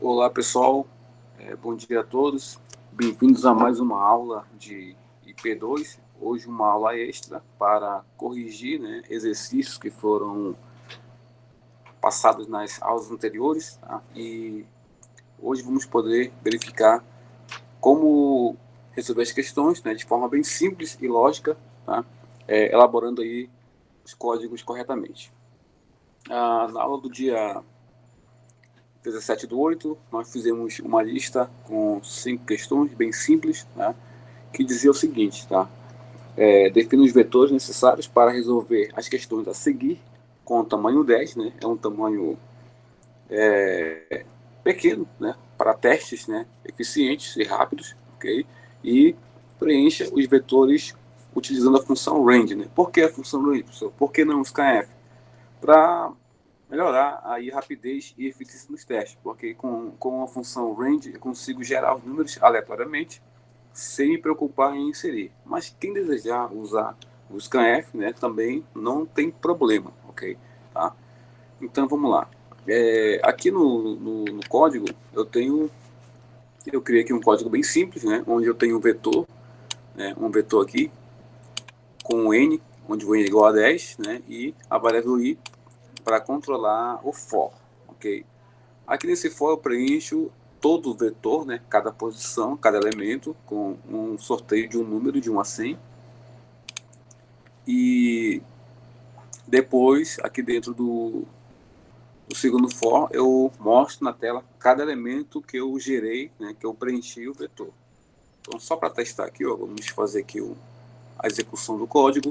Olá, pessoal. Bom dia a todos. Bem-vindos a mais uma aula de IP2. Hoje uma aula extra para corrigir, exercícios que foram passados nas aulas anteriores. Tá? E hoje vamos poder verificar como resolver as questões, de forma bem simples e lógica, tá? Elaborando aí os códigos corretamente. Na aula do dia 17/8, nós fizemos uma lista com 5 questões bem simples, né, que dizia o seguinte, tá? Defina os vetores necessários para resolver as questões a seguir com o tamanho 10, né? É um tamanho pequeno, né, para testes, né, eficientes e rápidos, ok? E preencha os vetores utilizando a função range, né? Por que a função range, professor? Por que não scanf? Para melhorar aí rapidez e eficiência nos testes, porque com a função range eu consigo gerar os números aleatoriamente sem me preocupar em inserir. Mas quem desejar usar o scanf, né, também não tem problema, ok? Tá? Então vamos lá. Aqui no código eu criei aqui um código bem simples, né, onde eu tenho um vetor, né, um vetor aqui com n, onde o n é igual a 10, né, e a variável i para controlar o for, ok? Aqui nesse for eu preencho todo o vetor, né, cada posição, cada elemento, com um sorteio de um número de 1 a 100. E depois, aqui dentro do segundo for, eu mostro na tela cada elemento que eu gerei, né, que eu preenchi o vetor. Então, só para testar aqui, ó, vamos fazer aqui a execução do código.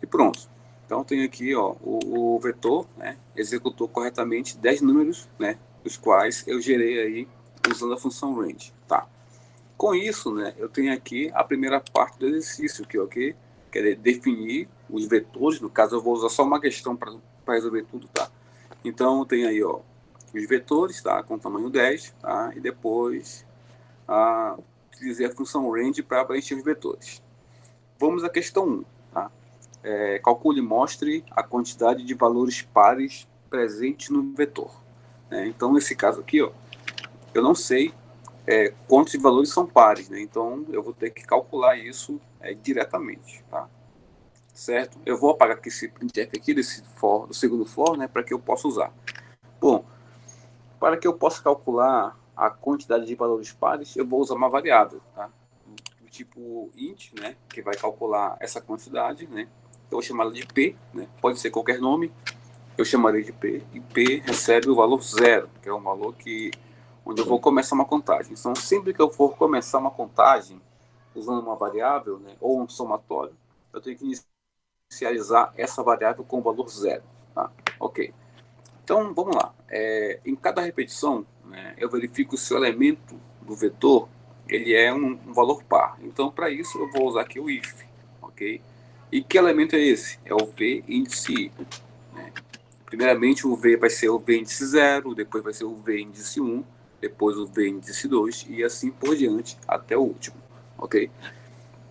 E pronto. Então tem aqui, ó, o vetor, né, executou corretamente 10 números, né, os quais eu gerei aí usando a função range, tá? Com isso, né, eu tenho aqui a primeira parte do exercício, que, ok? Quer dizer, definir os vetores. No caso, eu vou usar só uma questão para resolver tudo, tá? Então tem aí, ó, os vetores, tá, com tamanho 10, tá? E depois utilizei a função range para preencher os vetores. Vamos à questão 1, tá? Calcule e mostre a quantidade de valores pares presentes no vetor. Então, nesse caso aqui, ó, eu não sei quantos valores são pares, né? Então, eu vou ter que calcular isso diretamente, tá? Certo? Eu vou apagar aqui esse printf aqui, do segundo for, né, para que eu possa usar. Bom, para que eu possa calcular a quantidade de valores pares, eu vou usar uma variável, tá? Do tipo int, né, que vai calcular essa quantidade, né? Eu vou chamá-la de P, né? Pode ser qualquer nome, eu chamarei de P, e P recebe o valor 0, que é um valor onde eu vou começar uma contagem. Então, sempre que eu for começar uma contagem usando uma variável, né, ou um somatório, eu tenho que inicializar essa variável com o valor 0. Tá? Ok. Então, vamos lá. Em cada repetição, né, eu verifico se o elemento do vetor ele é um valor par. Então, para isso, eu vou usar aqui o if. Ok? E que elemento é esse? É o v índice i. Né? Primeiramente, o v vai ser o v índice 0, depois vai ser o v índice 1, depois o v índice 2 e assim por diante até o último. Ok?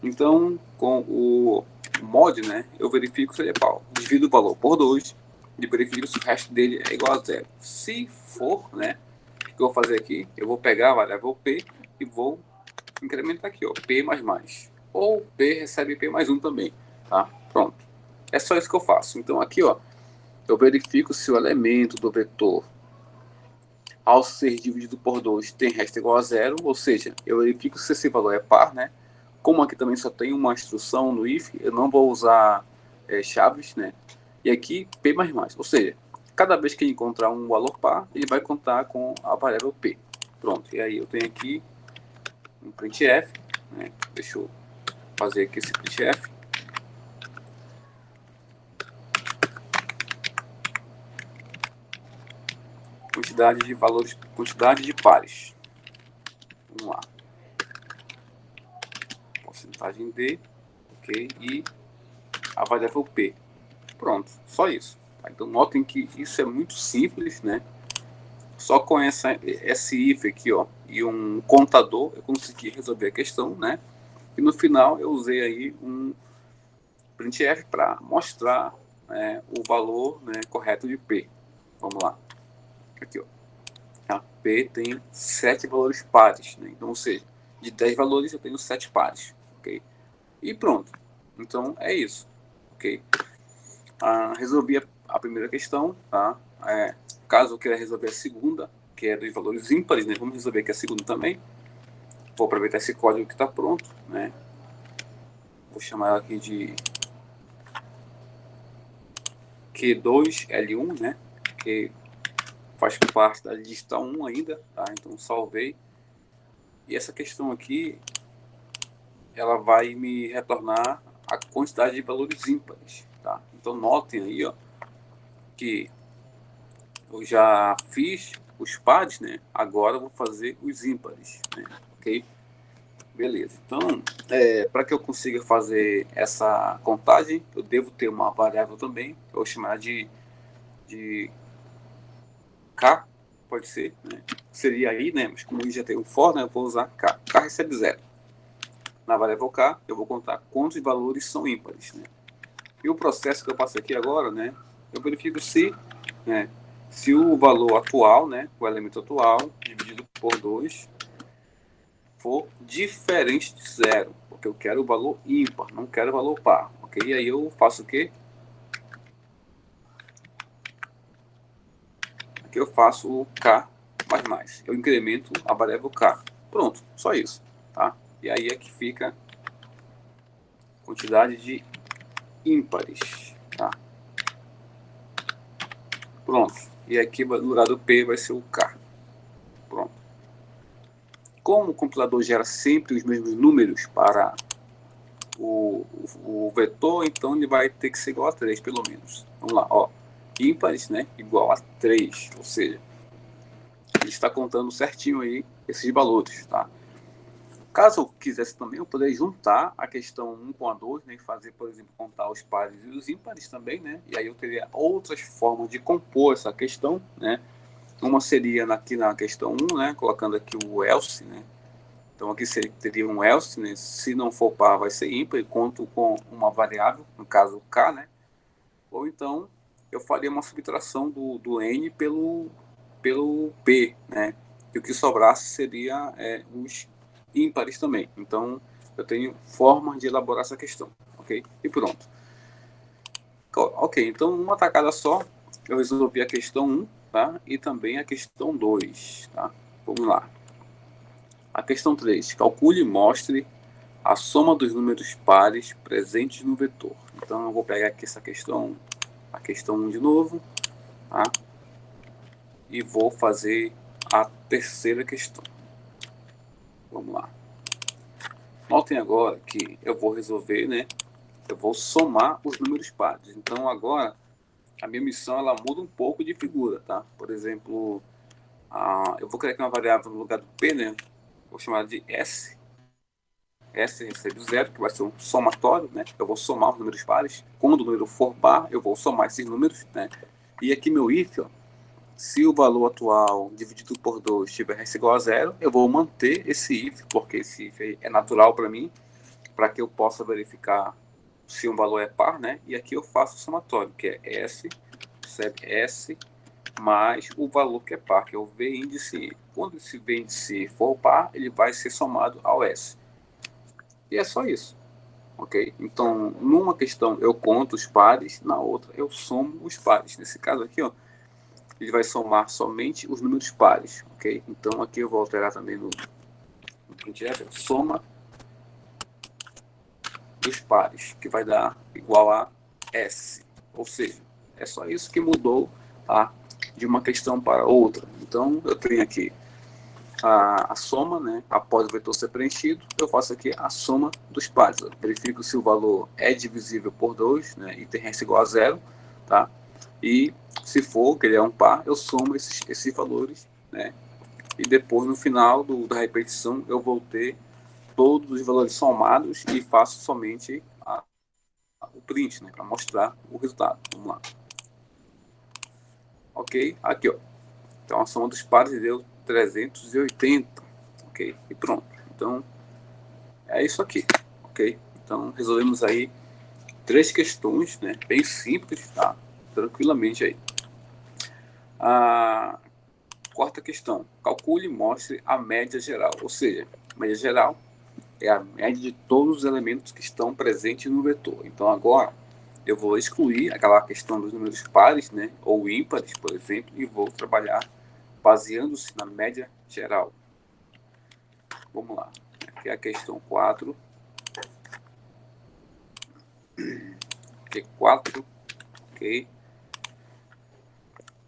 Então, com o mod, né, eu verifico se ele é par. Divido o valor por 2 e verifico se o resto dele é igual a 0. Se for, né, o que eu vou fazer aqui? Eu vou pegar a variável p e vou incrementar aqui, ó, p mais mais. Ou p recebe p mais 1 também, tá? Pronto. É só isso que eu faço. Então aqui, ó, eu verifico se o elemento do vetor, ao ser dividido por 2, tem resto igual a 0, ou seja, eu verifico se esse valor é par, né? Como aqui também só tem uma instrução no if, eu não vou usar chaves, né? E aqui p mais mais, ou seja, cada vez que ele encontrar um valor par, ele vai contar com a variável p. Pronto, e aí eu tenho aqui um printf, né? Deixa eu fazer aqui esse printf. Quantidade de valores, quantidade de pares. Vamos lá. Porcentagem d, ok? E a variável p. Pronto, só isso. Então notem que isso é muito simples, né? Só com esse if aqui, ó, e um contador, eu consegui resolver a questão, né? E no final eu usei aí um printf para mostrar o valor, né, correto de p. Vamos lá. Aqui, ó. Tá? P tem 7 valores pares, né? Então, ou seja, de 10 valores eu tenho 7 pares, ok? E pronto. Então, é isso, ok? Resolvi a primeira questão, tá? Caso eu queira resolver a segunda, que é dos valores ímpares, né? Vamos resolver aqui a segunda também. Vou aproveitar esse código que está pronto, né? Vou chamar ela aqui de Q2L1, né? Que faz parte da lista 1 ainda, tá? Então salvei. E essa questão aqui, ela vai me retornar a quantidade de valores ímpares, tá? Então notem aí, ó, que eu já fiz os pares, né? Agora eu vou fazer os ímpares, né? Ok? Beleza. Então, para que eu consiga fazer essa contagem, eu devo ter uma variável também, eu vou chamar de K, pode ser, né? Seria aí, né? Mas como eu já tenho um for, né? Eu vou usar K. K recebe 0. Na variável K, eu vou contar quantos valores são ímpares, né? E o processo que eu passo aqui agora, né? Eu verifico se, né? Se o valor atual, né? O elemento atual, dividido por 2, for diferente de 0. Porque eu quero o valor ímpar, não quero o valor par. Ok? E aí eu faço o quê? Aqui eu faço o K mais. Eu incremento a variável K. Pronto, só isso. Tá? E aí é que fica a quantidade de ímpares. Tá? Pronto. E aqui no lugar do P vai ser o K. Pronto. Como o compilador gera sempre os mesmos números para o vetor, então ele vai ter que ser igual a 3, pelo menos. Vamos lá, ó. Ímpares, né? Igual a 3. Ou seja, ele está contando certinho aí esses valores, tá? Caso eu quisesse também, eu poderia juntar a questão 1 com a 2, né, e fazer, por exemplo, contar os pares e os ímpares também, né? E aí eu teria outras formas de compor essa questão, né? Uma seria aqui na questão 1, né, colocando aqui o else, né? Então aqui teria um else, né? Se não for par, vai ser ímpar, e conto com uma variável, no caso k, né? Ou então eu faria uma subtração do n pelo p, né? E o que sobrasse seria os ímpares também. Então eu tenho formas de elaborar essa questão, ok? E pronto. Ok, então uma tacada só eu resolvi a questão 1, tá? E também a questão 2, tá? Vamos lá. A questão 3. Calcule e mostre a soma dos números pares presentes no vetor. Então eu vou pegar aqui essa questão, a questão 1 de novo, tá? E vou fazer a terceira questão. Vamos lá. Notem agora que eu vou resolver, né? Eu vou somar os números pares. Então agora a minha missão ela muda um pouco de figura, tá? Por exemplo, eu vou criar aqui uma variável no lugar do P, né? Vou chamar de S. S recebe 0, que vai ser um somatório, né? Eu vou somar os números pares. Quando o número for par, eu vou somar esses números, né? E aqui meu if, ó, se o valor atual dividido por 2 estiver igual a 0, eu vou manter esse if, porque esse if é natural para mim, para que eu possa verificar se um valor é par, né? E aqui eu faço o somatório, que é S, recebe S, mais o valor que é par, que é o V índice I. Quando esse V índice I for par, ele vai ser somado ao S. E é só isso, ok? Então, numa questão eu conto os pares, na outra eu somo os pares. Nesse caso aqui, ó, ele vai somar somente os números pares, ok? Então aqui eu vou alterar também no printf, soma dos pares, que vai dar igual a S. Ou seja, é só isso que mudou, tá? De uma questão para outra. Então eu tenho aqui a soma, né? Após o vetor ser preenchido, eu faço aqui a soma dos pares. Eu verifico se o valor é divisível por 2, né? E tem resta igual a 0, tá? E se for, que ele é um par, eu somo esses valores, né? E depois, no final da repetição, eu vou ter todos os valores somados e faço somente o print, né? Para mostrar o resultado. Vamos lá. Ok? Aqui, ó. Então, a soma dos pares deu 380. Ok? E pronto. Então, é isso aqui. Ok? Então, resolvemos aí 3 questões, né? Bem simples, tá? Tranquilamente aí. Quarta questão. Calcule e mostre a média geral. Ou seja, a média geral é a média de todos os elementos que estão presentes no vetor. Então, agora, eu vou excluir aquela questão dos números pares, né, ou ímpares, por exemplo, e vou trabalhar baseando-se na média geral. Vamos lá. Aqui é a questão 4. Aqui 4. Ok.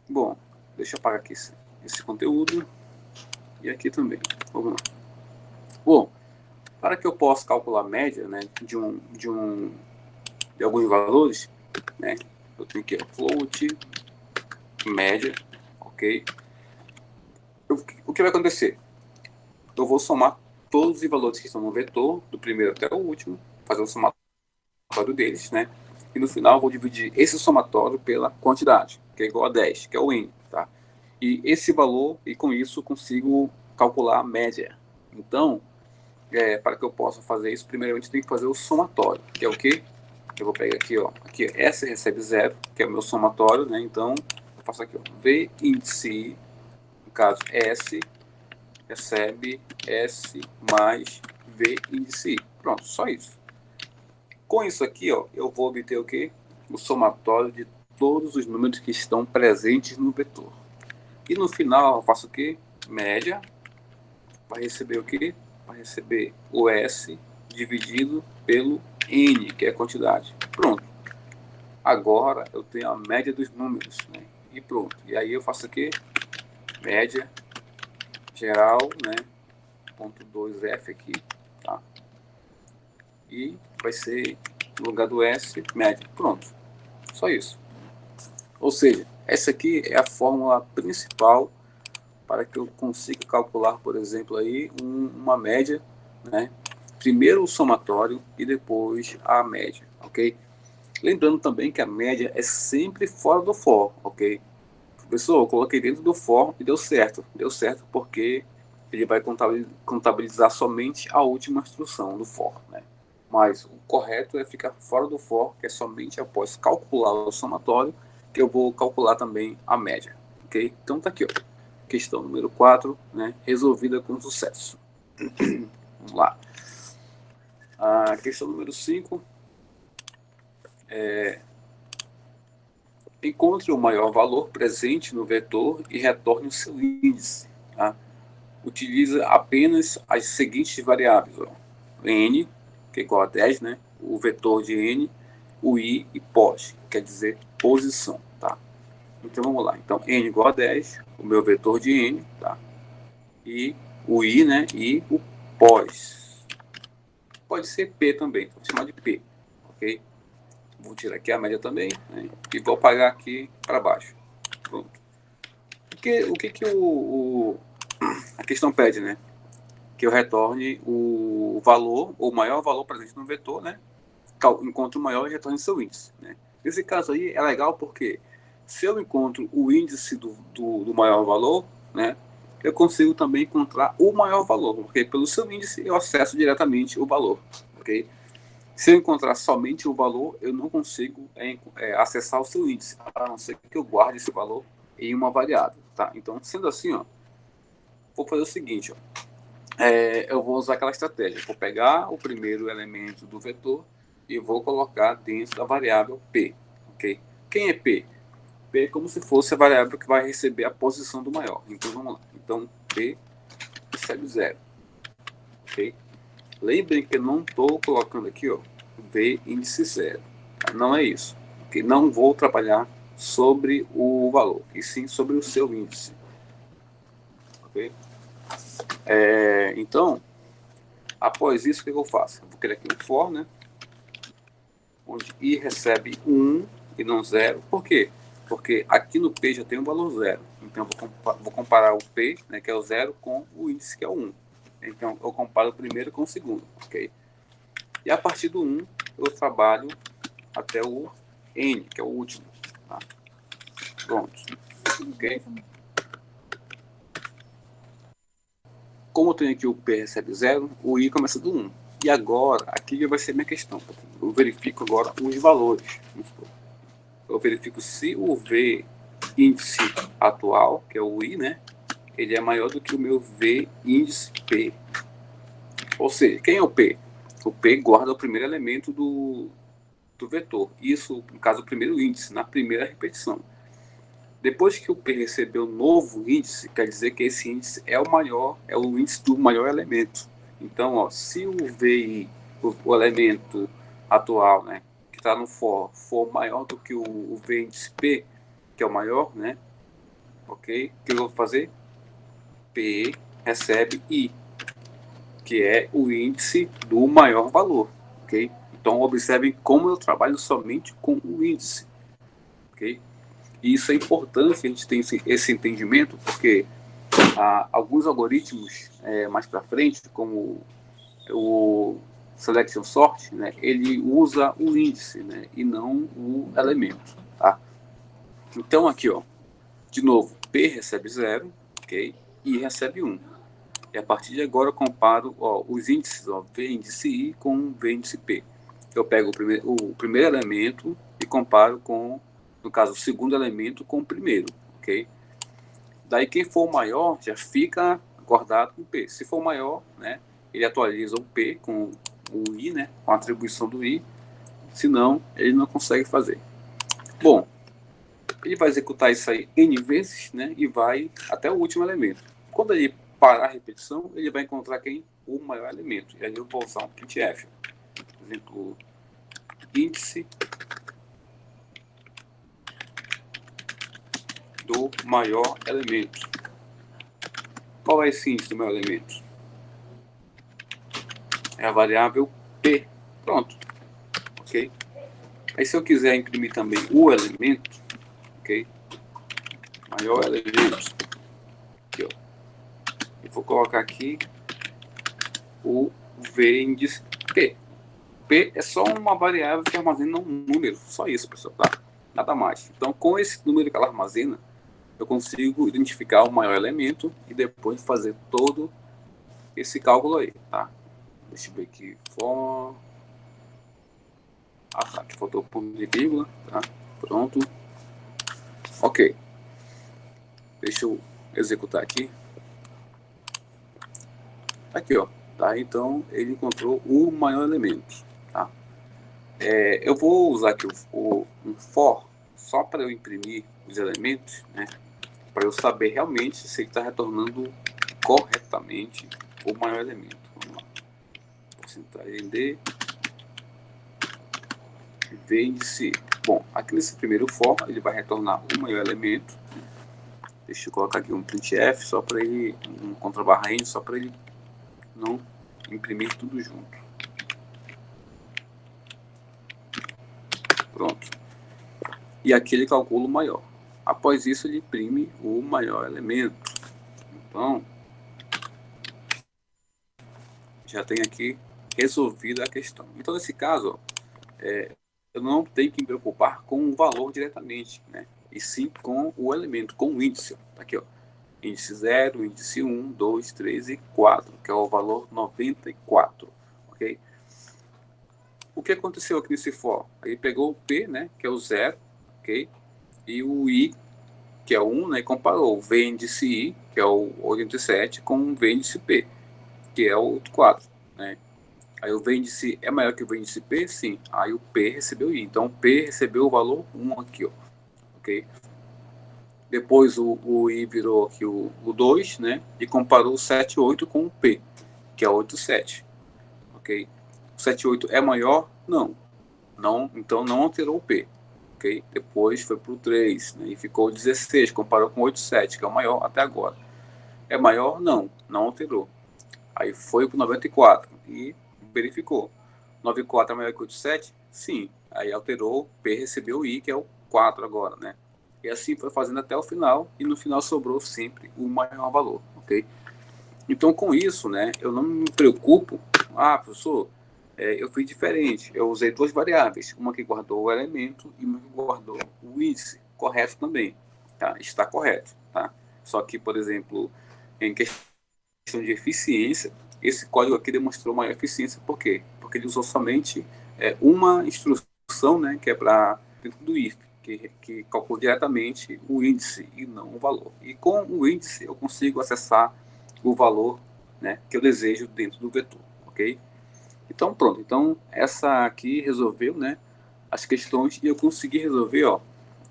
Bom, deixa eu apagar aqui esse conteúdo. E aqui também. Vamos lá. Bom, para que eu possa calcular a média, né, de alguns valores, né, eu tenho que float média, ok? O que vai acontecer? Eu vou somar todos os valores que estão no vetor, do primeiro até o último, fazer o somatório deles, né? E no final eu vou dividir esse somatório pela quantidade, que é igual a 10, que é o n, tá? E esse valor, e com isso eu consigo calcular a média. Então, para que eu possa fazer isso, primeiramente tem que fazer o somatório, que é o quê? Eu vou pegar aqui, ó, aqui S recebe 0, que é o meu somatório, né? Então, eu faço aqui, ó, V índice I, no caso S, recebe S mais V índice I. Pronto, só isso. Com isso aqui, ó, eu vou obter o quê? O somatório de todos os números que estão presentes no vetor. E no final, eu faço o quê? Média, vai receber o quê? Vai receber o S dividido pelo N, que é a quantidade. Pronto. Agora eu tenho a média dos números, né? E pronto. E aí eu faço o quê? Média geral, né? Ponto 2F aqui, tá? E vai ser, no lugar do S, média. Pronto. Só isso. Ou seja, essa aqui é a fórmula principal para que eu consiga calcular, por exemplo, aí uma média, né? Primeiro o somatório e depois a média, ok? Lembrando também que a média é sempre fora do for, ok? Professor, eu coloquei dentro do for e deu certo. Deu certo porque ele vai contabilizar somente a última instrução do for, né? Mas o correto é ficar fora do for, que é somente após calcular o somatório, que eu vou calcular também a média, ok? Então tá aqui, ó. Questão número 4, né? Resolvida com sucesso. Vamos lá. A questão número 5 encontre o maior valor presente no vetor e retorne o seu índice. Tá? Utiliza apenas as seguintes variáveis. Ó. N, que é igual a 10, né? O vetor de N, o I e pos, quer dizer posição. Tá? Então vamos lá. Então N igual a 10, o meu vetor de N, tá? E o I, né? E o pos. Pode ser P também, vou chamar de P, ok? Vou tirar aqui a média também, né? E vou apagar aqui para baixo. Pronto. O que a questão pede, né? Que eu retorne o valor, o maior valor presente no vetor, né? Encontro o maior e retorne seu índice, né? Nesse caso aí é legal porque se eu encontro o índice do maior valor, né? Eu consigo também encontrar o maior valor, porque pelo seu índice eu acesso diretamente o valor, ok? Se eu encontrar somente o valor, eu não consigo acessar o seu índice, a não ser que eu guarde esse valor em uma variável, tá? Então, sendo assim, ó, vou fazer o seguinte, ó, eu vou usar aquela estratégia, vou pegar o primeiro elemento do vetor e vou colocar dentro da variável P, ok? Quem é P? P é como se fosse a variável que vai receber a posição do maior. Então, vamos lá. Então, P recebe 0, ok? Lembrem que eu não estou colocando aqui, ó, V índice 0. Não é isso. Okay? Não vou trabalhar sobre o valor, e sim sobre o seu índice. Ok? Então, após isso, o que eu faço? Eu vou criar aqui um for, né? Onde I recebe 1 e não 0. Por quê? Porque aqui no P já tem um valor 0. Então, vou comparar o P, né, que é o 0, com o índice, que é o 1. Então, eu comparo o primeiro com o segundo. Ok? E a partir do 1, eu trabalho até o N, que é o último. Tá? Pronto. Ok? Como eu tenho aqui o P recebe 0, o I começa do 1. E agora, aqui vai ser minha questão. Eu verifico agora os valores. Eu verifico se o V índice atual, que é o I, né? ele é maior do que o meu V índice P. Ou seja, quem é o P? O P guarda o primeiro elemento do vetor. Isso, no caso, o primeiro índice, na primeira repetição. Depois que o P recebeu um novo índice, quer dizer que esse índice é o maior, é o índice do maior elemento. Então, ó, se o VI, o elemento atual, né, que está no for maior do que o V índice P, que é o maior, né, ok? O que eu vou fazer? P recebe I, que é o índice do maior valor, ok? Então, observem como eu trabalho somente com o índice, ok? E isso é importante, a gente tem esse entendimento, porque alguns algoritmos mais para frente, como o selection sort, né, ele usa o índice, né, e não o elemento. Tá? Então, aqui, ó, de novo, P recebe 0, ok? I recebe 1. E a partir de agora eu comparo os índices, ó, V índice I com V índice P. Eu pego o primeiro elemento e comparo com, no caso, o segundo elemento com o primeiro, ok? Daí quem for maior já fica guardado com P. Se for maior, né, ele atualiza o P com o I, né, com a atribuição do I. Senão, ele não consegue fazer. Bom, ele vai executar isso aí N vezes, né, e vai até o último elemento. Quando ele parar a repetição, ele vai encontrar quem? O maior elemento. E aí eu vou usar um printf. Por exemplo, índice do maior elemento. Qual é esse índice do maior elemento? É a variável P. Pronto. Ok? Aí se eu quiser imprimir também o elemento, ok? Maior elemento. Aqui, ó. Eu vou colocar aqui o V índice P. P é só uma variável que armazena um número. Só isso, pessoal, tá? Nada mais. Então, com esse número que ela armazena, eu consigo identificar o maior elemento e depois fazer todo esse cálculo aí, tá? Deixa eu ver aqui. Tá. Aqui faltou o ponto de vírgula, tá? Pronto. Ok. Deixa eu executar aqui. Aqui, ó. Tá? Então, ele encontrou o maior elemento, tá? Eu vou usar aqui um for só para eu imprimir os elementos, né? Para eu saber realmente se ele está retornando corretamente o maior elemento. Vamos lá. Porcentagem de V índice. Bom, aqui nesse primeiro for, ele vai retornar o maior elemento. Deixa eu colocar aqui um printf, só para ele, um contrabarra n, só para ele não imprimir tudo junto. Pronto. E aqui ele calcula o maior. Após isso, ele imprime o maior elemento. Então, já tem aqui resolvida a questão. Então, nesse caso, eu não tenho que me preocupar com o valor diretamente, né? E sim com o elemento, com o índice. Tá aqui, ó. Índice 0, índice 1, 2, 3 e 4, que é o valor 94, ok? O que aconteceu aqui nesse for? Ele pegou o P, né, que é o 0, ok? E o I, que é o 1, né, e comparou o V índice I, que é o 87, com o V índice P, que é o 4, né? Aí o V índice é maior que o V índice P? Sim. Aí o P recebeu I. Então o P recebeu o valor 1 aqui, ó, ok? Depois o I virou aqui o 2, né? E comparou o 78 com o P, que é 87. Ok? O 78 é maior? Não. Então não alterou o P. Ok? Depois foi para o 3, né? E ficou 16, comparou com 87, que é o maior até agora. É maior? Não alterou. Aí foi para o 94 e verificou. 94 é maior que o 87? Sim. Aí alterou, P recebeu o I, que é o 4 agora, né? E assim foi fazendo até o final, e no final sobrou sempre o maior valor, ok? Então, com isso, né, eu não me preocupo. Professor, eu fiz diferente. Eu usei duas variáveis, uma que guardou o elemento e uma que guardou o índice. Correto também, tá? Está correto, tá? Só que, por exemplo, em questão de eficiência, esse código aqui demonstrou maior eficiência. Por quê? Porque ele usou somente uma instrução, né, que é para dentro do if. que calcula diretamente o índice e não o valor. E com o índice eu consigo acessar o valor, né, que eu desejo dentro do vetor, ok? Então pronto, então essa aqui resolveu, né, as questões e eu consegui resolver, ó,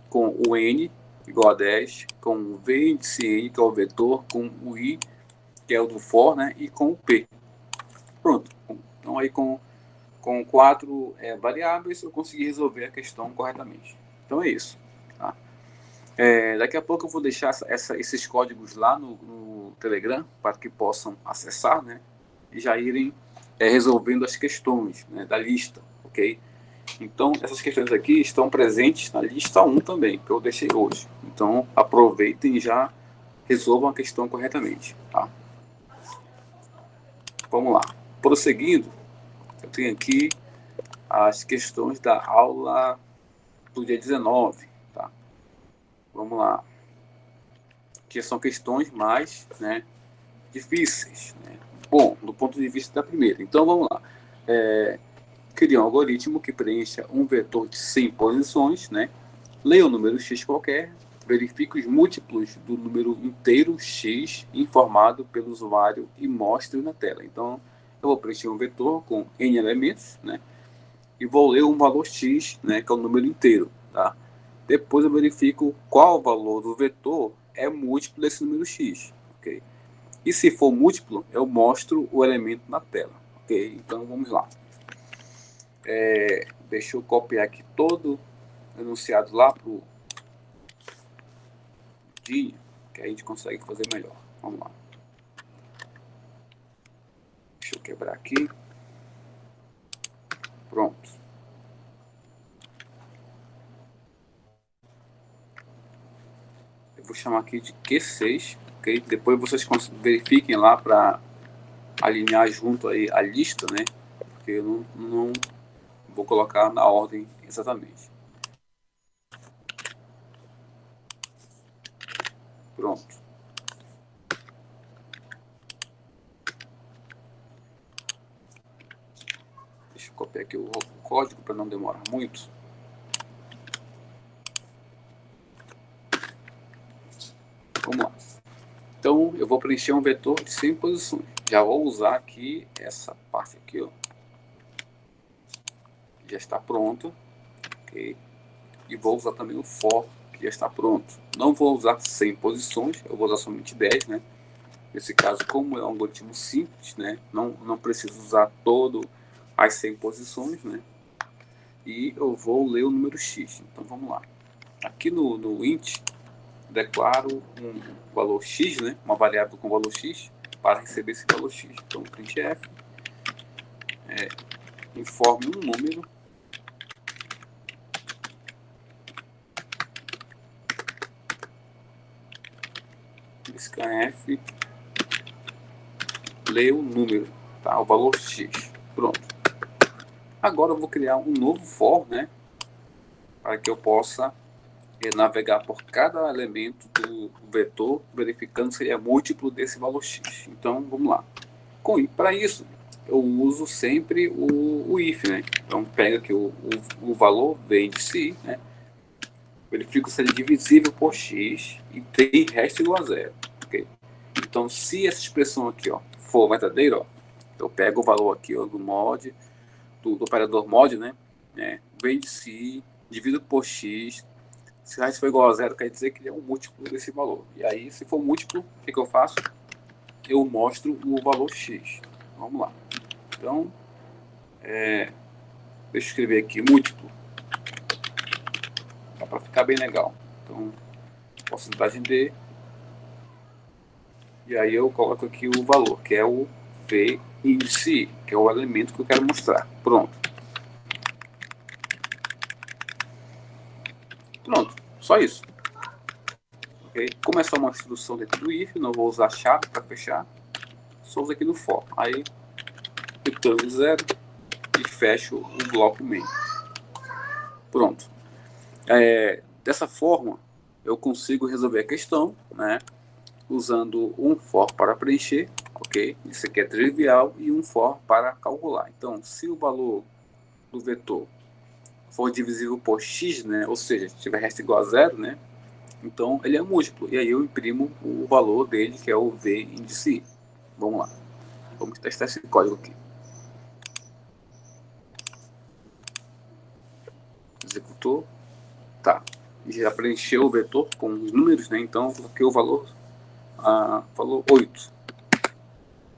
com o n igual a 10, com o v índice n, que é o vetor, com o i, que é o do for, né, e com o p. Pronto, então aí com 4 variáveis eu consegui resolver a questão corretamente. Então é isso. Tá? Daqui a pouco eu vou deixar esses códigos lá no Telegram para que possam acessar, né, e já irem resolvendo as questões, né, da lista, ok? Então essas questões aqui estão presentes na lista 1 também, que eu deixei hoje. Então aproveitem e já resolvam a questão corretamente. Tá? Vamos lá. Prosseguindo, eu tenho aqui as questões da aula do dia 19. Tá? Vamos lá. Que são questões mais, né, difíceis. Né? Bom, do ponto de vista da primeira. Então vamos lá. Cria um algoritmo que preencha um vetor de 100 posições, né? Leia o número x qualquer, verifique os múltiplos do número inteiro x informado pelo usuário e mostre na tela. Então, eu vou preencher um vetor com n elementos, né? E vou ler um valor x, né? Que é o número inteiro, tá? Depois eu verifico qual valor do vetor é múltiplo desse número x, ok? E se for múltiplo, eu mostro o elemento na tela, ok? Então, vamos lá. Deixa eu copiar aqui todo o enunciado lá para o dia, que a gente consegue fazer melhor. Vamos lá. Deixa eu quebrar aqui. Pronto. Eu vou chamar aqui de Q6, ok? Depois vocês verifiquem lá para alinhar junto aí a lista, né? Porque eu não vou colocar na ordem exatamente. Pronto. Deixa eu copiar aqui o código para não demorar muito. Vamos lá. Então, eu vou preencher um vetor de 100 posições. Já vou usar aqui essa parte aqui, ó. Já está pronto. Ok? E vou usar também o for, que já está pronto. Não vou usar 100 posições, eu vou usar somente 10, né? Nesse caso, como é um algoritmo simples, né? Não preciso usar todo as 100 posições, né? E eu vou ler o número x. Então, vamos lá. Aqui no int, declaro um valor x, né? Uma variável com valor x, para receber esse valor x. Então, printf, informe um número scanf, lê o número, tá? O valor x. Pronto. Agora eu vou criar um novo for, né? Para que eu possa navegar por cada elemento do vetor, verificando se ele é múltiplo desse valor x. Então, vamos lá. Para isso, eu uso sempre o if, né? Então, pega aqui o valor, v índice i, né? Verifico se ele é divisível por x e tem resto igual a zero. Okay? Então, se essa expressão aqui, ó, for verdadeira, ó, eu pego o valor aqui, ó, do mod, do operador mod, né? V índice i, divido por x. Se raiz for igual a zero, quer dizer que ele é um múltiplo desse valor. E aí, se for múltiplo, o que eu faço? Eu mostro o valor x. Vamos lá. Então, deixa eu escrever aqui, múltiplo. Dá para ficar bem legal. Então, porcentagem D. E aí eu coloco aqui o valor, que é o V índice, que é o elemento que eu quero mostrar. Pronto. Pronto, só isso. Okay? Como é só uma instrução dentro do if, não vou usar chave para fechar. Só uso aqui no for. Aí, retorno zero e fecho o bloco main. Pronto. Dessa forma, eu consigo resolver a questão, né? Usando um for para preencher, ok? Isso aqui é trivial, e um for para calcular. Então, se o valor do vetor for divisível por x, né, ou seja, se tiver resta igual a zero, né, então ele é múltiplo. E aí eu imprimo o valor dele, que é o v índice i. Vamos lá. Vamos testar esse código aqui. Executou. Tá. Já preencheu o vetor com os números, né? Então eu coloquei o valor, valor 8.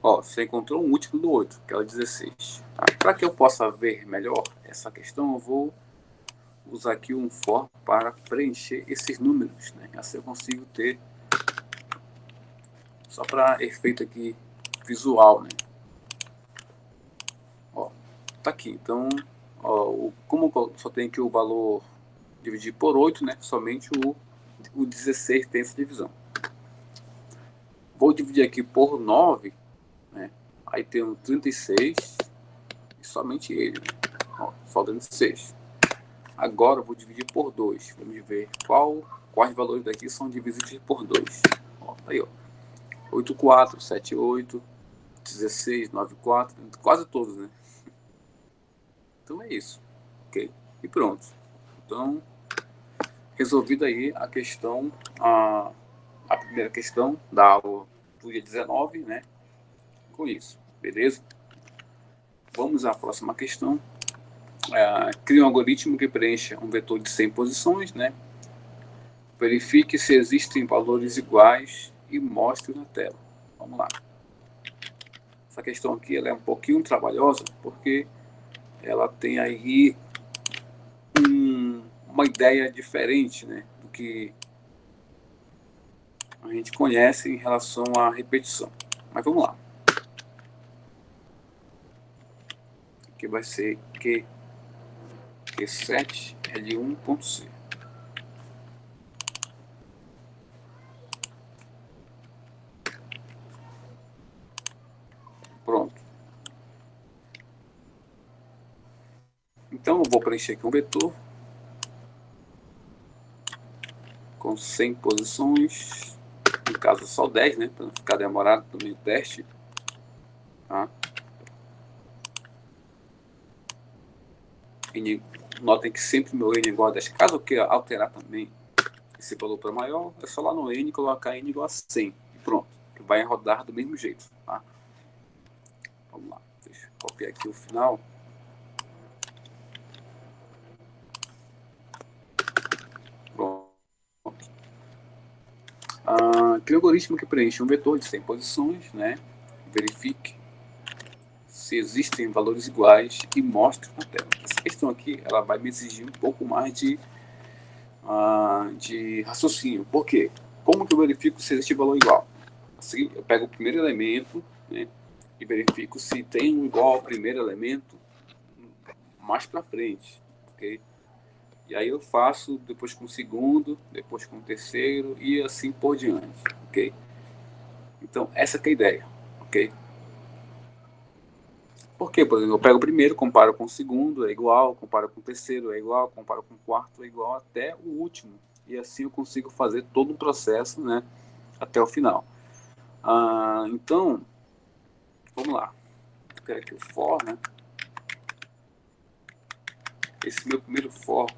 Ó, você encontrou um múltiplo do 8, que é o 16. Tá? Para que eu possa ver melhor essa questão, eu vou usar aqui um for para preencher esses números, né? Assim eu consigo ter, só para efeito aqui visual, né? Ó, tá aqui. Então, ó, como eu só tenho aqui o valor dividir por 8, né? Somente o 16 tem essa divisão. Vou dividir aqui por 9, né? Aí tem o 36 e somente ele, né? Ó, faltando 6. Agora eu vou dividir por 2. Vamos ver quais valores daqui são divisíveis por 2. Ó, aí, ó. 8, 4, 7, 8, 16, 9, 4, quase todos, né? Então é isso. Ok? E pronto. Então, resolvida aí a questão, a primeira questão da aula do dia 19, né? Com isso, beleza? Vamos à próxima questão. Cria um algoritmo que preencha um vetor de 100 posições, né? Verifique se existem valores iguais e mostre na tela. Vamos lá. Essa questão aqui ela é um pouquinho trabalhosa, porque ela tem aí uma ideia diferente, né, do que a gente conhece em relação à repetição. Mas vamos lá. Aqui vai ser Q7 L1.c. Pronto. Então eu vou preencher aqui um vetor com 100 posições, no caso só 10, né, para não ficar demorado também o teste. Tá? Notem que sempre meu n é igual a 10. Caso eu queira alterar também esse valor para maior, é só lá no n colocar n igual a 100 e pronto, que vai rodar do mesmo jeito. Tá? Vamos lá, deixa eu copiar aqui o final. Pronto. Cria um algoritmo que preenche um vetor de 100 posições, né? Verifique se existem valores iguais e mostre na tela. Essa questão aqui ela vai me exigir um pouco mais de raciocínio. Por quê? Como que eu verifico se existe valor igual? Assim, eu pego o primeiro elemento, né, e verifico se tem um igual ao primeiro elemento mais para frente, ok? E aí eu faço depois com o segundo, depois com o terceiro e assim por diante, ok? Então essa que é a ideia, ok? Porque, por exemplo, eu pego o primeiro, comparo com o segundo, é igual, comparo com o terceiro, é igual, comparo com o quarto, é igual, até o último. E assim eu consigo fazer todo o processo, né, até o final. Então, vamos lá. Eu quero aqui o for, né? Esse meu primeiro for,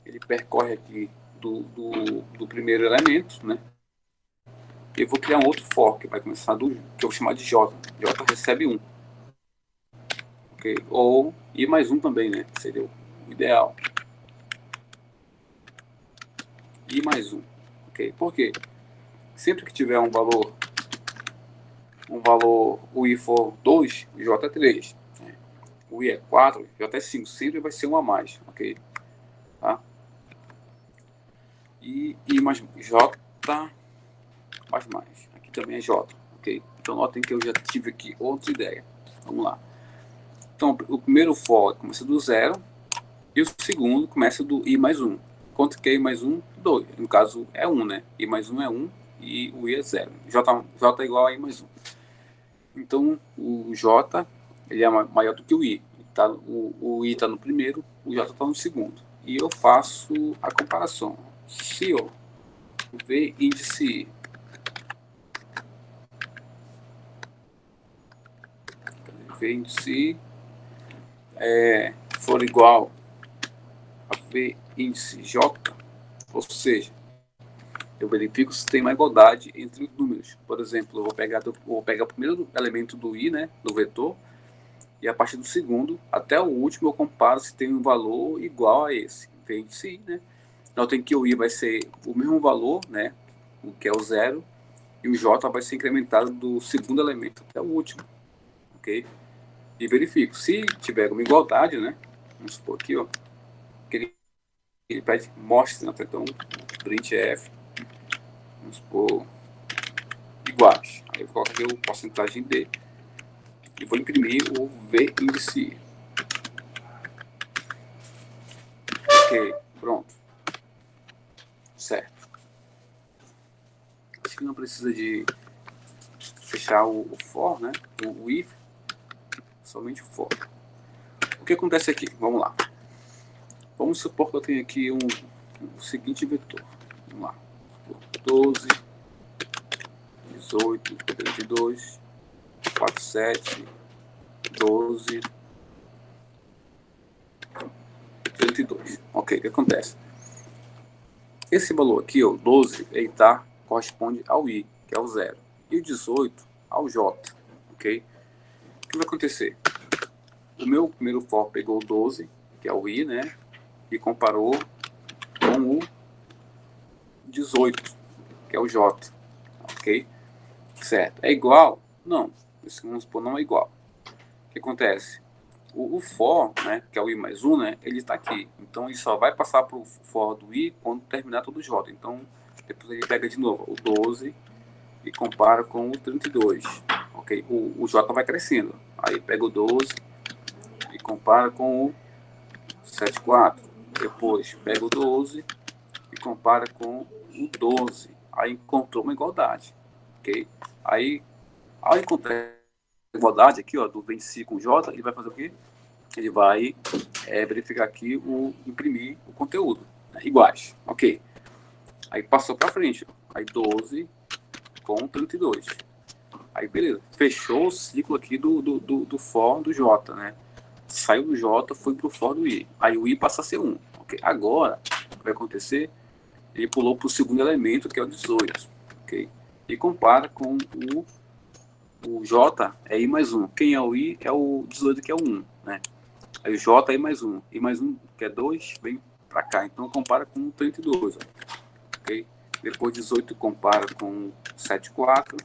ele percorre aqui do primeiro elemento, né? Eu vou criar um outro for, que vai começar que eu vou chamar de J. J recebe 1. Okay? Ou I mais 1 também, né? Seria o ideal. I mais 1. Ok? Por quê? Sempre que tiver um valor, o I for 2, o J é 3. Né? O I é 4, o J é 5. Sempre vai ser um a mais. Ok? Tá? E I mais J mais. Aqui também é J. Ok? Então notem que eu já tive aqui outra ideia. Vamos lá. Então o primeiro for começa do 0 e o segundo começa do I mais 1. Quanto que é I mais 1? 2. No caso é 1, né? I mais 1 é 1 e o I é 0. J é igual a I mais 1. Então o J ele é maior do que o I. Tá, o I está no primeiro, o J está no segundo. E eu faço a comparação. Se eu V índice I V índice I for igual V índice J, ou seja, eu verifico se tem uma igualdade entre os números. Por exemplo, eu vou pegar o primeiro elemento do I, né, do vetor, e a partir do segundo até o último eu comparo se tem um valor igual a esse, V índice I, né? Então tem que o I vai ser o mesmo valor, né, o que é o zero, e o J vai ser incrementado do segundo elemento até o último, ok? E verifico. Se tiver uma igualdade, né, vamos supor aqui, ó, que ele pede mostre, né, então printf, vamos supor, iguais. Aí eu coloco aqui o porcentagem D e vou imprimir o V índice. Ok, pronto. Certo. Acho que não precisa de fechar o for, né? O if, somente o for. O que acontece aqui? Vamos lá. Vamos supor que eu tenho aqui o seguinte vetor. Vamos lá. 12, 18, 32, 47, 12, 32. Ok, o que acontece? Esse valor aqui, o 12, ele corresponde ao I, que é o 0. E o 18 ao J. Ok? O que vai acontecer? O meu primeiro for pegou o 12, que é o I, né? E comparou com o 18, que é o J. Ok? Certo. É igual? Não. Vamos supor, não é igual. O que acontece? O for, né, que é o I mais 1, né, ele está aqui. Então, ele só vai passar para o for do I quando terminar todo o J. Então, depois ele pega de novo o 12 e compara com o 32. Ok? O J vai crescendo. Aí pega o 12 e compara com o 74. Depois pega o 12 e compara com o 12. Aí encontrou uma igualdade. Ok? Aí, ao encontrar a igualdade aqui, ó, do venci com J, ele vai fazer o quê? Ele vai verificar aqui imprimir o conteúdo, né, iguais, ok. Aí passou para frente, aí 12 com 32. Aí beleza, fechou o ciclo aqui do for do J, né? Saiu do J, foi pro for do I. Aí o I passa a ser 1, ok. Agora, o que vai acontecer? Ele pulou para o segundo elemento, que é o 18, ok. E compara com o J, é I mais 1. Quem é o I? É o 18, que é o 1, né? Aí o J aí mais 1. E mais 1, que é 2, vem para cá. Então compara com 32. Ó. Ok? Depois 18 compara com 7,4.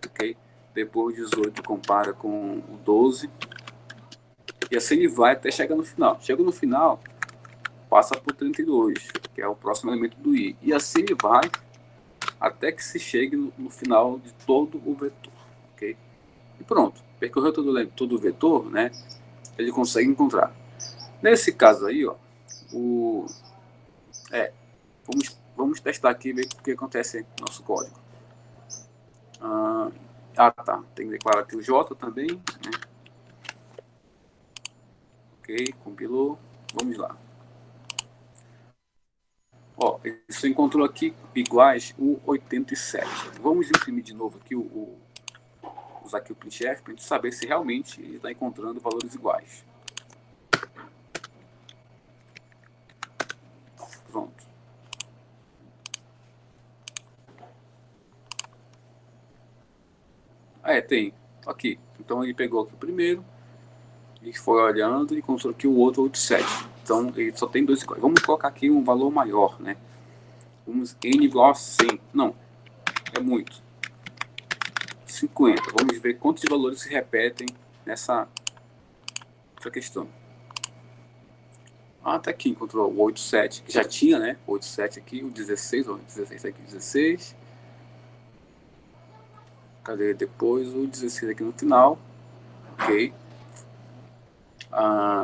Ok? Depois 18 compara com o 12. E assim ele vai até chegar no final. Chega no final, passa por 32, que é o próximo elemento do I. E assim ele vai até que se chegue no final de todo o vetor. Ok? E pronto. Percorreu todo o vetor, né? Ele consegue encontrar. Nesse caso aí, ó, vamos testar aqui e ver o que acontece no nosso código. Tá. Tem que declarar aqui o J também, né? Ok, compilou. Vamos lá. Ó, isso encontrou aqui iguais o 87. Vamos imprimir de novo aqui usar aqui o printf para a gente saber se realmente ele está encontrando valores iguais. Pronto. Tem. Aqui. Então ele pegou aqui o primeiro e foi olhando e encontrou aqui o outro 87. Então ele só tem dois iguais. Vamos colocar aqui um valor maior, né? Vamos n igual a 100. Não, é muito. 50. Vamos ver quantos valores se repetem nessa questão. Até aqui encontrou o 87, que já tinha, né? O 87 aqui, o 16, ó, 16 aqui, 16. Cadê depois o 16 aqui no final? Ok.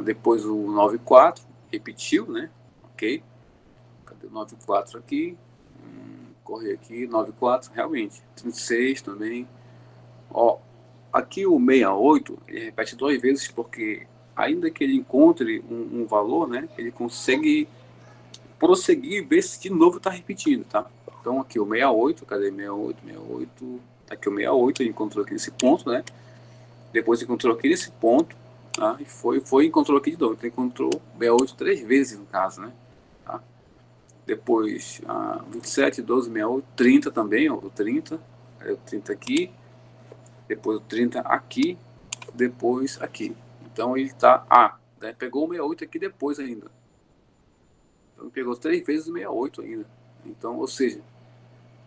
Depois o 94, repetiu, né? Ok. Cadê o 94 aqui? Correr aqui, 94, realmente. 36 também. Ó, aqui o 68, ele repete duas vezes porque ainda que ele encontre um valor, né, ele consegue prosseguir e ver se de novo está repetindo, tá? Então aqui o 68, cadê 68, 68, tá aqui o 68, ele encontrou aqui nesse ponto, né? Depois encontrou aqui nesse ponto, tá? E encontrou aqui de novo, então encontrou 68 três vezes no caso, né? tá? Depois 27, 12, 68, 30 também, ó, o 30, aí o 30 aqui, depois o 30 aqui, depois aqui. Então ele tá, né, pegou o 68 aqui depois ainda. Então pegou 3 vezes o 68 ainda. Então, ou seja,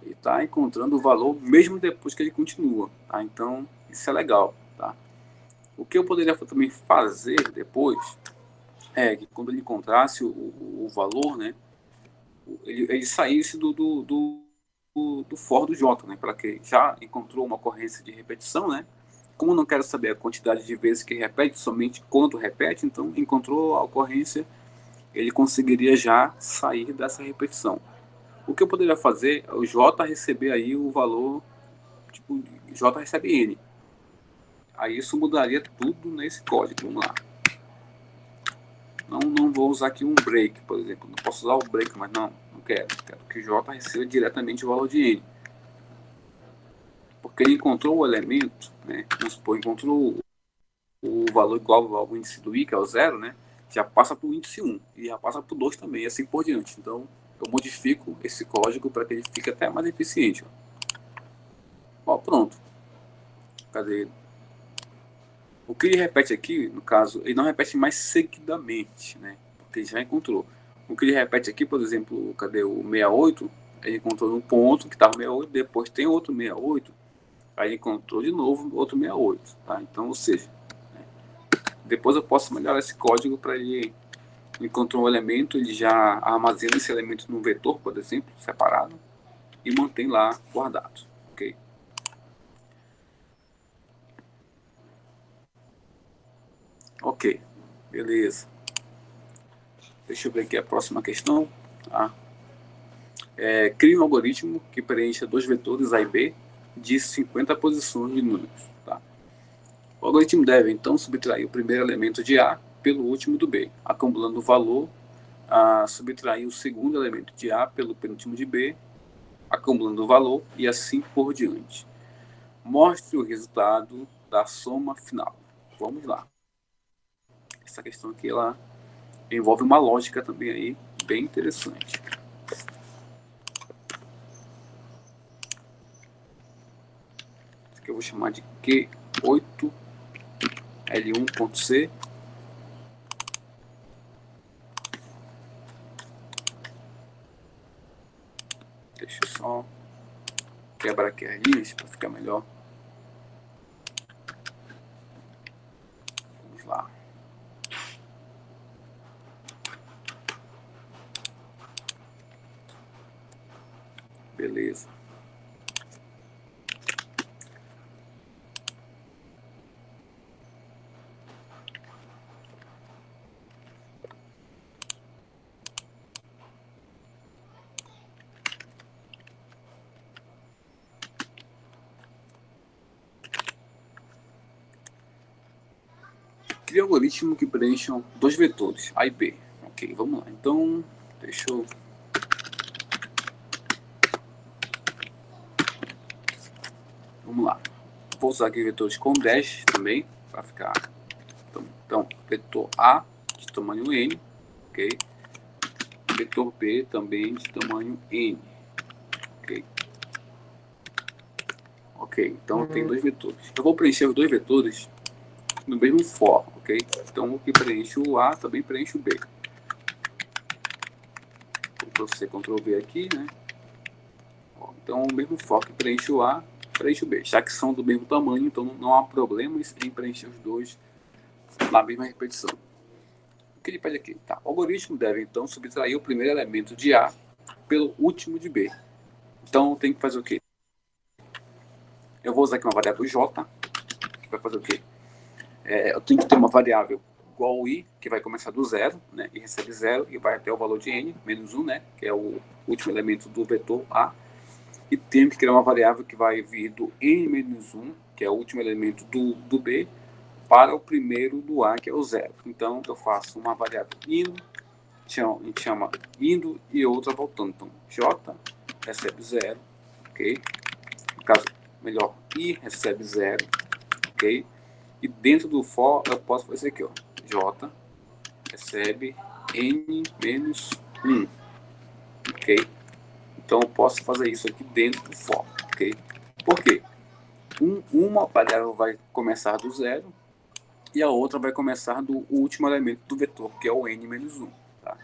ele está encontrando o valor mesmo depois que ele continua, tá? Então isso é legal, tá? O que eu poderia também fazer depois é que quando ele encontrasse o valor, né, ele saísse do for do J, né, para que já encontrou uma ocorrência de repetição, né? Como eu não quero saber a quantidade de vezes que repete, somente quanto repete, então encontrou a ocorrência, ele conseguiria já sair dessa repetição. O que eu poderia fazer é o J receber aí o valor, tipo, J recebe N. Aí isso mudaria tudo nesse código. Vamos lá. Não vou usar aqui um break, por exemplo. Não posso usar o break, mas não quero. Quero que J receba diretamente o valor de N. Porque ele encontrou o elemento, né? Vamos supor, encontrou o valor igual ao índice do I, que é o 0, né? Já passa para o índice 1 e já passa para o 2 também, e assim por diante. Então, eu modifico esse código para que ele fique até mais eficiente. Ó, pronto. Cadê ele? O que ele repete aqui, no caso, ele não repete mais seguidamente, né? Porque ele já encontrou. O que ele repete aqui, por exemplo, cadê o 68? Ele encontrou um ponto que estava 68, depois tem outro 68, aí ele encontrou de novo outro 68, tá? Então, ou seja, né? Depois eu posso melhorar esse código para ele encontrou um elemento, ele já armazena esse elemento num vetor, por exemplo, separado, e mantém lá guardado, ok? Ok, beleza. Deixa eu ver aqui a próxima questão. Crie um algoritmo que preencha dois vetores A e B de 50 posições de números. Tá? O algoritmo deve, então, subtrair o primeiro elemento de A pelo último do B, acumulando o valor a subtrair o segundo elemento de A pelo penúltimo de B, acumulando o valor e assim por diante. Mostre o resultado da soma final. Vamos lá. Essa questão aqui ela envolve uma lógica também aí bem interessante. Isso aqui eu vou chamar de Q8 L1.C. Deixa eu só quebrar aqui as linhas para ficar melhor. Vamos lá. Beleza. Cria algoritmo que preencham dois vetores, A e B. Ok, vamos lá. Então, deixa eu... Vamos lá. Vou usar aqui vetores com dash também, para ficar... Então, vetor A de tamanho N, ok? Vetor B também de tamanho N, ok? Ok, então tem dois vetores. Eu vou preencher os dois vetores no mesmo for, ok? Então o que preenche o A também preenche o B. Ctrl+C, Ctrl+V aqui, né? Então o mesmo for que preenche o A, preenche o B. Já que são do mesmo tamanho, então não há problemas em preencher os dois na mesma repetição. O que ele pede aqui? Tá. O algoritmo deve então subtrair o primeiro elemento de A pelo último de B. Então tem que fazer o quê? Eu vou usar aqui uma variável J, que vai fazer o quê? Eu tenho que ter uma variável igual ao I, que vai começar do zero, né, e recebe zero, e vai até o valor de N, menos 1, né, que é o último elemento do vetor A. E tenho que criar uma variável que vai vir do N menos 1, que é o último elemento do B, para o primeiro do A, que é o zero. Então eu faço uma variável indo, a gente chama indo e outra voltando. Então J recebe zero, ok? No caso, melhor, I recebe zero, ok? E dentro do for eu posso fazer aqui, ó, J recebe N menos 1, ok? Então eu posso fazer isso aqui dentro do for, ok? Por quê? Uma variável vai começar do zero e a outra vai começar do último elemento do vetor, que é o n-1. Tá?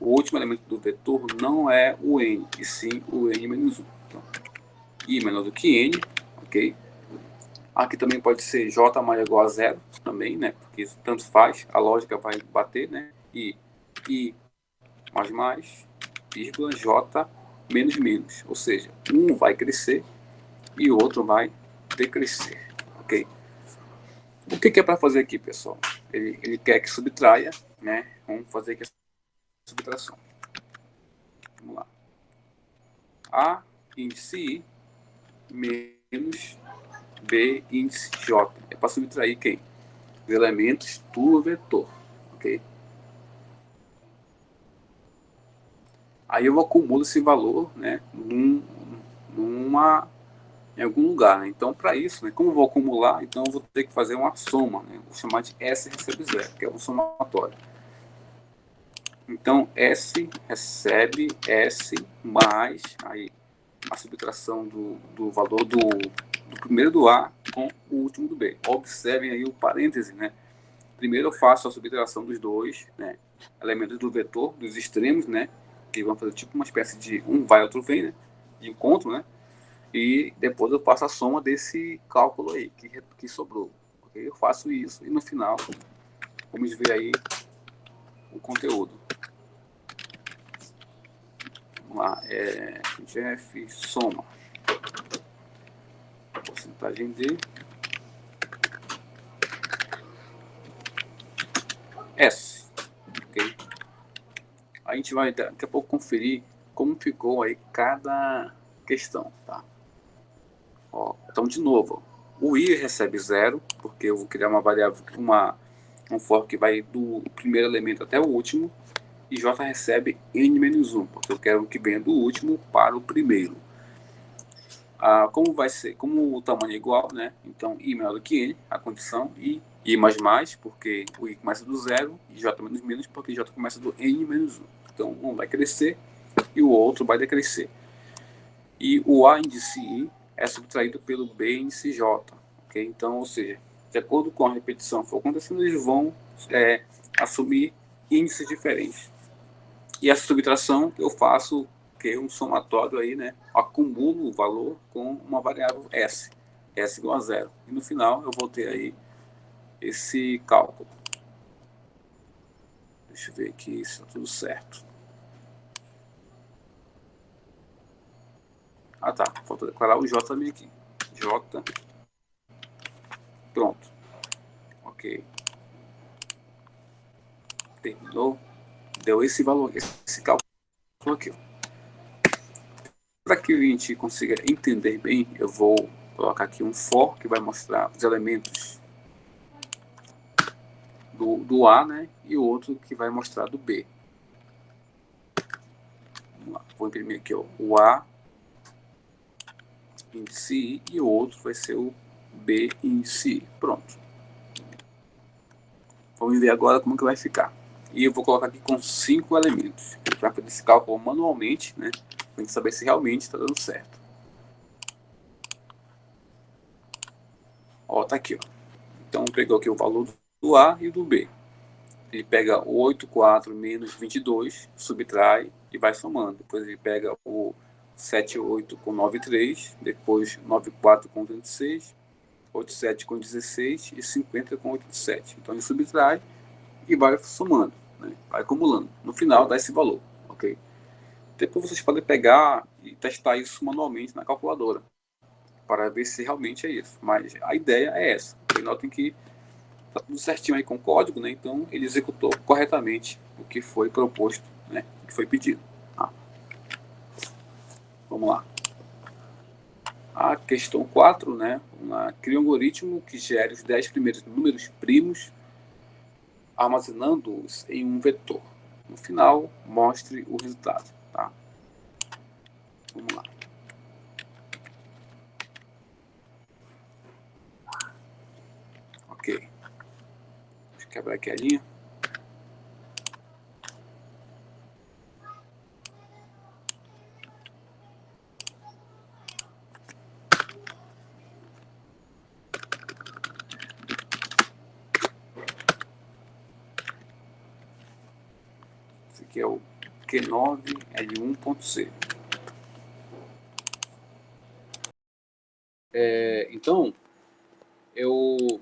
O último elemento do vetor não é o n, e sim o n-1. Então, i menor do que n, ok? Aqui também pode ser j mais ou igual a zero, também, né? Porque isso tanto faz, a lógica vai bater, né? E i mais, vírgula, j menos menos. Ou seja, um vai crescer e o outro vai decrescer, ok? O que é para fazer aqui, pessoal? Ele quer que subtraia, né? Vamos fazer aqui a subtração. Vamos lá. A índice I menos B índice J. É para subtrair quem? Os elementos do vetor, ok? Aí eu acumulo esse valor, né? Em algum lugar, né? Então, para isso, né? Como eu vou acumular, então eu vou ter que fazer uma soma, né? Vou chamar de S recebe zero, que é um somatório. Então, S recebe S mais aí, a subtração do valor do primeiro do A com o último do B. Observem aí o parêntese, né? Primeiro eu faço a subtração dos dois, né? Elementos do vetor, dos extremos, né? Que vão fazer tipo uma espécie de um vai, outro vem, né? De encontro, né? E depois eu faço a soma desse cálculo aí que sobrou. Okay? Eu faço isso e no final vamos ver aí o conteúdo. Vamos lá, Jeff soma. Porcentagem de S. Ok? A gente vai daqui a pouco conferir como ficou aí cada questão, tá? Ó, então, de novo, o I recebe zero, porque eu vou criar uma variável, um for que vai do primeiro elemento até o último, e J recebe n-1, porque eu quero que venha do último para o primeiro. Como vai ser, como o tamanho é igual, né? Então I menor do que N, a condição, e I mais, porque o I começa do zero, e J menos menos, porque J começa do n-1. Então um vai crescer e o outro vai decrescer. E o A índice I é subtraído pelo B índice J. Okay? Então, ou seja, de acordo com a repetição que for acontecendo, eles vão assumir índices diferentes. E essa subtração eu faço que é um somatório aí, né? Acumulo o valor com uma variável S. S igual a zero. E no final eu vou ter aí esse cálculo. Deixa eu ver aqui se está tudo certo. Ah tá, falta declarar o J também aqui. J. Pronto. Ok. Terminou. Deu esse valor, esse cálculo aqui. Para que a gente consiga entender bem, eu vou colocar aqui um for que vai mostrar os elementos do A, né? E o outro que vai mostrar do B. Vamos lá. Vou imprimir aqui ó, o A índice I e o outro vai ser o B índice I. Pronto. Vamos ver agora como que vai ficar. E eu vou colocar aqui com 5 elementos. A gente vai fazer esse cálculo manualmente, né? Para a gente saber se realmente está dando certo. Ó, tá aqui, ó. Então pegou aqui o valor do A e do B. Ele pega 8, 4 menos 22, subtrai e vai somando. Depois ele pega o 7, 8 com 9, 3, depois 9, 4 com 36, 8, 7 com 16 e 50 com 87. Então ele subtrai e vai somando, né? Vai acumulando. No final dá esse valor, ok? Depois vocês podem pegar e testar isso manualmente na calculadora para ver se realmente é isso. Mas a ideia é essa. E notem que está tudo certinho aí com o código, né? Então ele executou corretamente o que foi proposto, né? O que foi pedido. Tá? Vamos lá. A questão 4, né? Cria um algoritmo que gere os 10 primeiros números primos, armazenando-os em um vetor. No final, mostre o resultado. Tá? Vamos lá. Ok. Deixa eu quebrar aqui a linha. que é o Q9L1.C. Então, eu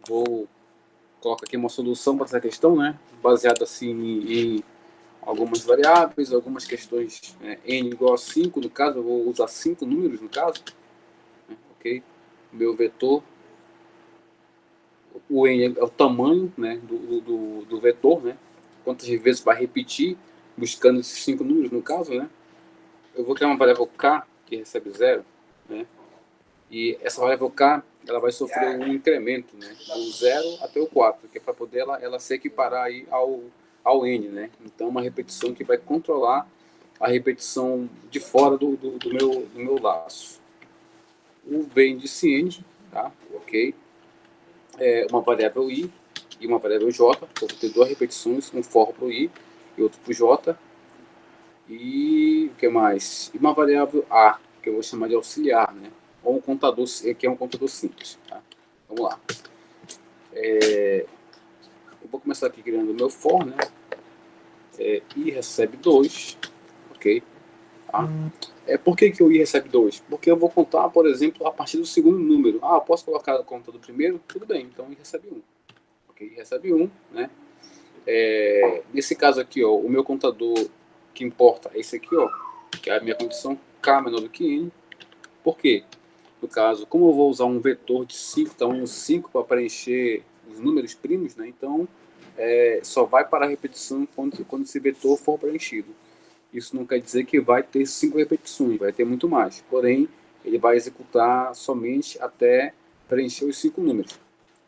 vou colocar aqui uma solução para essa questão, né? Baseada assim em algumas variáveis, algumas questões, n igual a 5, no caso, eu vou usar 5 números no caso, né? Ok? Meu vetor, o n é o tamanho, né, do vetor, né? Quantas vezes vai repetir, buscando esses 5 números no caso, né? Eu vou criar uma variável k, que recebe 0, né? E essa variável k, ela vai sofrer um incremento, né, do 0 até o 4, que é para poder ela se equiparar aí ao n, né? Então, uma repetição que vai controlar a repetição de fora do meu laço. O v índice n, tá? Ok? É uma variável i e uma variável j. Eu vou ter duas repetições, um for para o i e outro para o j. E o que mais? E uma variável a, que eu vou chamar de auxiliar, né? Ou um contador, que é um contador simples. Tá? Vamos lá. Eu vou começar aqui criando o meu for, né? I recebe 2, ok? Tá? Por que o i recebe 2? Porque eu vou contar, por exemplo, a partir do segundo número. Eu posso colocar a conta do primeiro? Tudo bem, então i recebe 1. Ok, i recebe 1, né? Nesse caso aqui, ó, o meu contador que importa é esse aqui, ó, que é a minha condição k menor do que n. Por quê? No caso, como eu vou usar um vetor de 5 tamanho 5 para preencher os números primos, né? Então só vai para a repetição quando esse vetor for preenchido. Isso não quer dizer que vai ter 5 repetições, vai ter muito mais. Porém, ele vai executar somente até preencher os 5 números.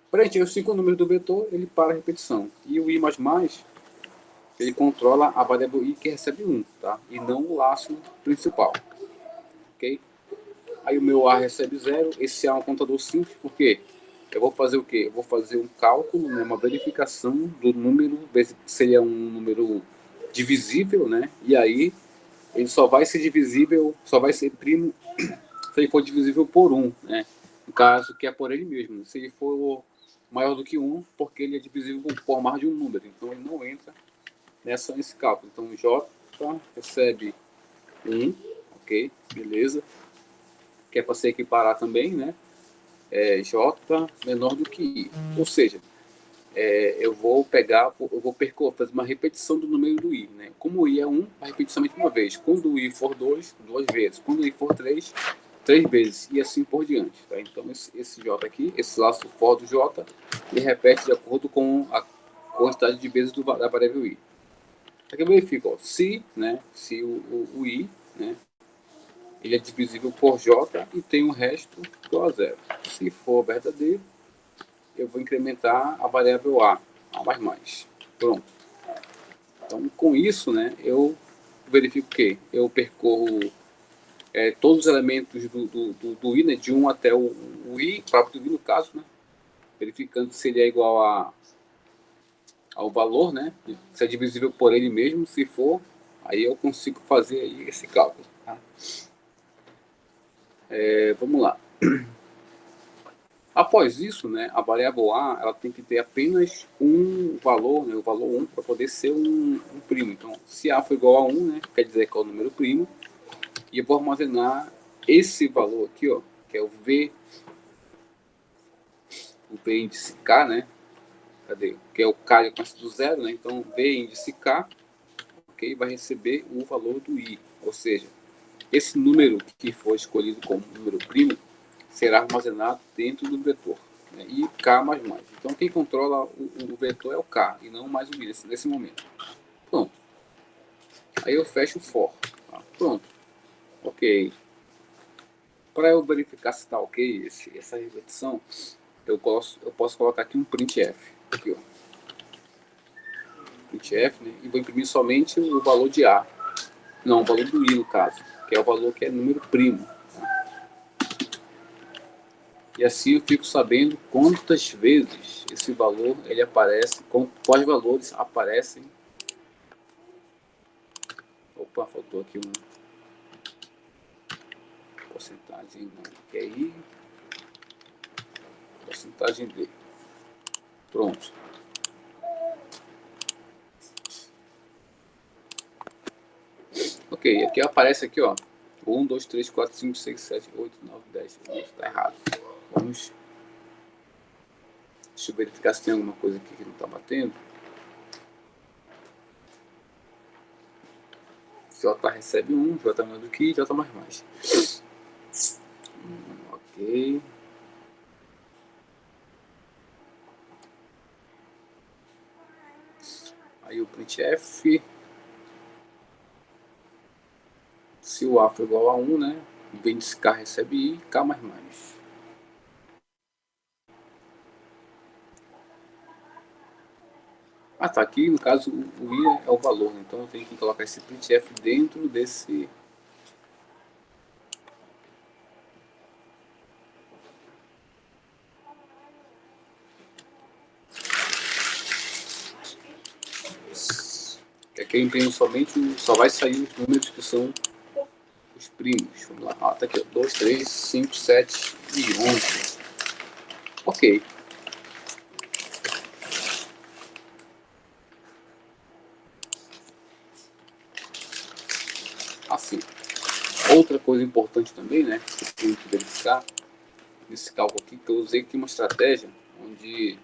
Preencher os 5 números do vetor, ele para a repetição. E o i++, ele controla a variável i que recebe 1, tá? E não o laço principal. Ok? Aí o meu A recebe 0, esse A é um contador simples, porque eu vou fazer o quê? Eu vou fazer um cálculo, né, uma verificação do número, ver se seria um número divisível, né? E aí ele só vai ser divisível, só vai ser primo se ele for divisível por 1, né? No caso que é por ele mesmo. Se ele for maior do que 1, porque ele é divisível por mais de um número, então ele não entra nesse cálculo. Então J recebe 1, ok, beleza. Que é para se equiparar também, né? J menor do que I. Ou seja, eu vou fazer uma repetição do número do I. Né? Como o I é 1, vai repetir somente uma vez. Quando o I for 2, duas vezes. Quando o I for 3, três vezes. E assim por diante. Tá? Então esse J aqui, esse laço for do J, ele repete de acordo com a quantidade de vezes da variável I. Aqui eu verifico, ó, se o I, né, ele é divisível por J e tem um resto igual a 0. Se for verdadeiro, eu vou incrementar a variável A mais. Pronto. Então, com isso, né, eu verifico que eu percorro todos os elementos do I, né, de 1 até o I, próprio do I no caso, né, verificando se ele é igual ao valor, né, se é divisível por ele mesmo. Se for, aí eu consigo fazer aí esse cálculo. Tá? Vamos lá. Após isso, né, a variável A ela tem que ter apenas um valor, né, o valor 1, para poder ser um primo. Então, se A for igual a 1, né, quer dizer que é o número primo, e eu vou armazenar esse valor aqui, ó, que é o V índice K, né, cadê? Que é o K que começa do 0, né, então V índice K, ok, vai receber o valor do I, ou seja, esse número que for escolhido como número primo será armazenado dentro do vetor, né? E K++. Então quem controla o vetor é o K e não mais o I nesse momento. Pronto. Aí eu fecho o for. Tá? Pronto. Ok. Para eu verificar se está ok essa repetição, eu posso colocar aqui um printf. Aqui, ó. Printf, né? E vou imprimir somente o valor de A. Não, o valor do I no caso, que é o valor que é número primo. E assim eu fico sabendo quantas vezes esse valor ele aparece, quais valores aparecem. Opa, faltou aqui uma porcentagem, não, que é I, porcentagem D. Pronto. Ok, aqui aparece aqui, ó, 1, 2, 3, 4, 5, 6, 7, 8, 9, 10, 11, tá errado. Vamos, deixa eu verificar se tem alguma coisa aqui que não tá batendo. J recebe 1, J maior do que, J mais. Ok. Aí o printf, se o A for igual a 1, né, o índice K recebe I, K mais mais. Ah, tá, aqui no caso o I é o valor, né? Então eu tenho que colocar esse printf dentro desse... Que aqui eu imprimo somente, só vai sair os números que são os primos. Vamos lá, ah, tá aqui, 2, 3, 5, 7 e 11. Ok. Assim, outra coisa importante também, né, que eu tenho que verificar nesse cálculo aqui, que eu usei aqui uma estratégia onde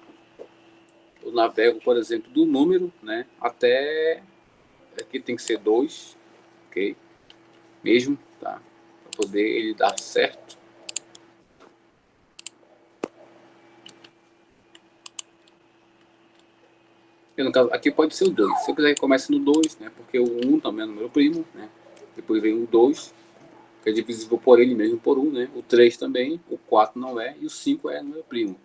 eu navego, por exemplo, do número, né, até aqui tem que ser 2, ok? Mesmo, tá? Para poder ele dar certo. E no caso, aqui pode ser o 2. Se eu quiser que comece no 2, né, porque o 1 também é número primo, né? Depois vem o 2, que é divisível por ele mesmo por 1, né? O 3 também, o 4 não é, e o 5 é número primo.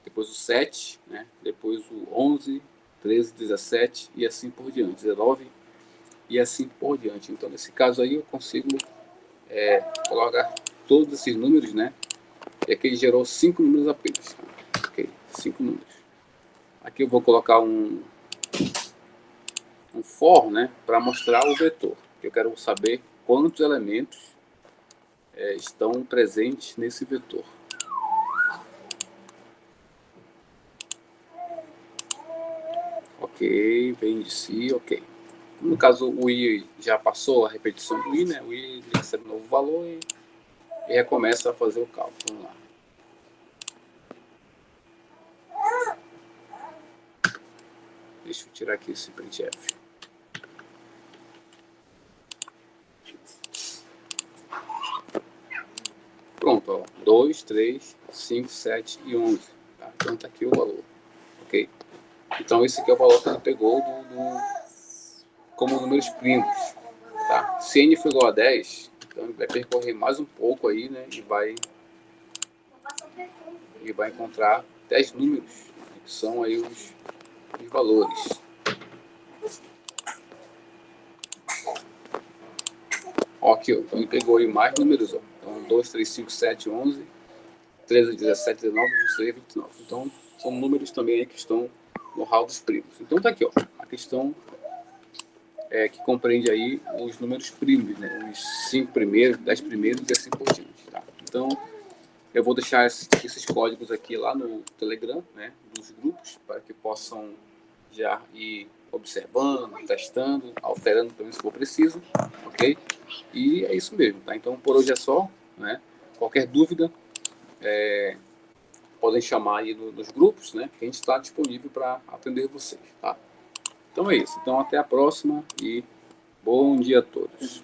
Depois o 7, né? Depois o 11, 13, 17 e assim por diante. 19 e assim por diante. Então, nesse caso aí, eu consigo colocar todos esses números, né? E aqui ele gerou 5 números apenas. Tá? Ok, 5 números. Aqui eu vou colocar um for, né? Para mostrar o vetor. Eu quero saber quantos elementos estão presentes nesse vetor. Ok, vem de si, ok. No caso o i já passou a repetição do i, né? O i recebe um novo valor e recomeça a fazer o cálculo. Vamos lá. Deixa eu tirar aqui esse printf. Pronto, ó. 2, 3, 5, 7 e 11. Tá? Então tá aqui o valor. Ok? Então esse aqui é o valor que ele pegou como números primos. Tá? Se n for igual a 10, então ele vai percorrer mais um pouco aí, né? E vai encontrar 10 números, né, que são aí os valores. Ó, aqui, ó, então ele pegou aí mais números, ó. Então 2, 3, 5, 7, 11, 13, 17, 19, 23, 29. Então são números também aí que estão no hall dos primos. Então tá aqui, ó, a questão que compreende aí os números primos, né? Os 5 primeiros, 10 primeiros e assim por diante, tá? Então eu vou deixar esses códigos aqui lá no Telegram, né, dos grupos, para que possam já ir observando, testando, alterando também se for preciso, ok? E é isso mesmo, tá? Então por hoje é só, né? Qualquer dúvida, podem chamar aí nos grupos, né? Que a gente está disponível para atender vocês, tá? Então é isso. Então até a próxima e bom dia a todos.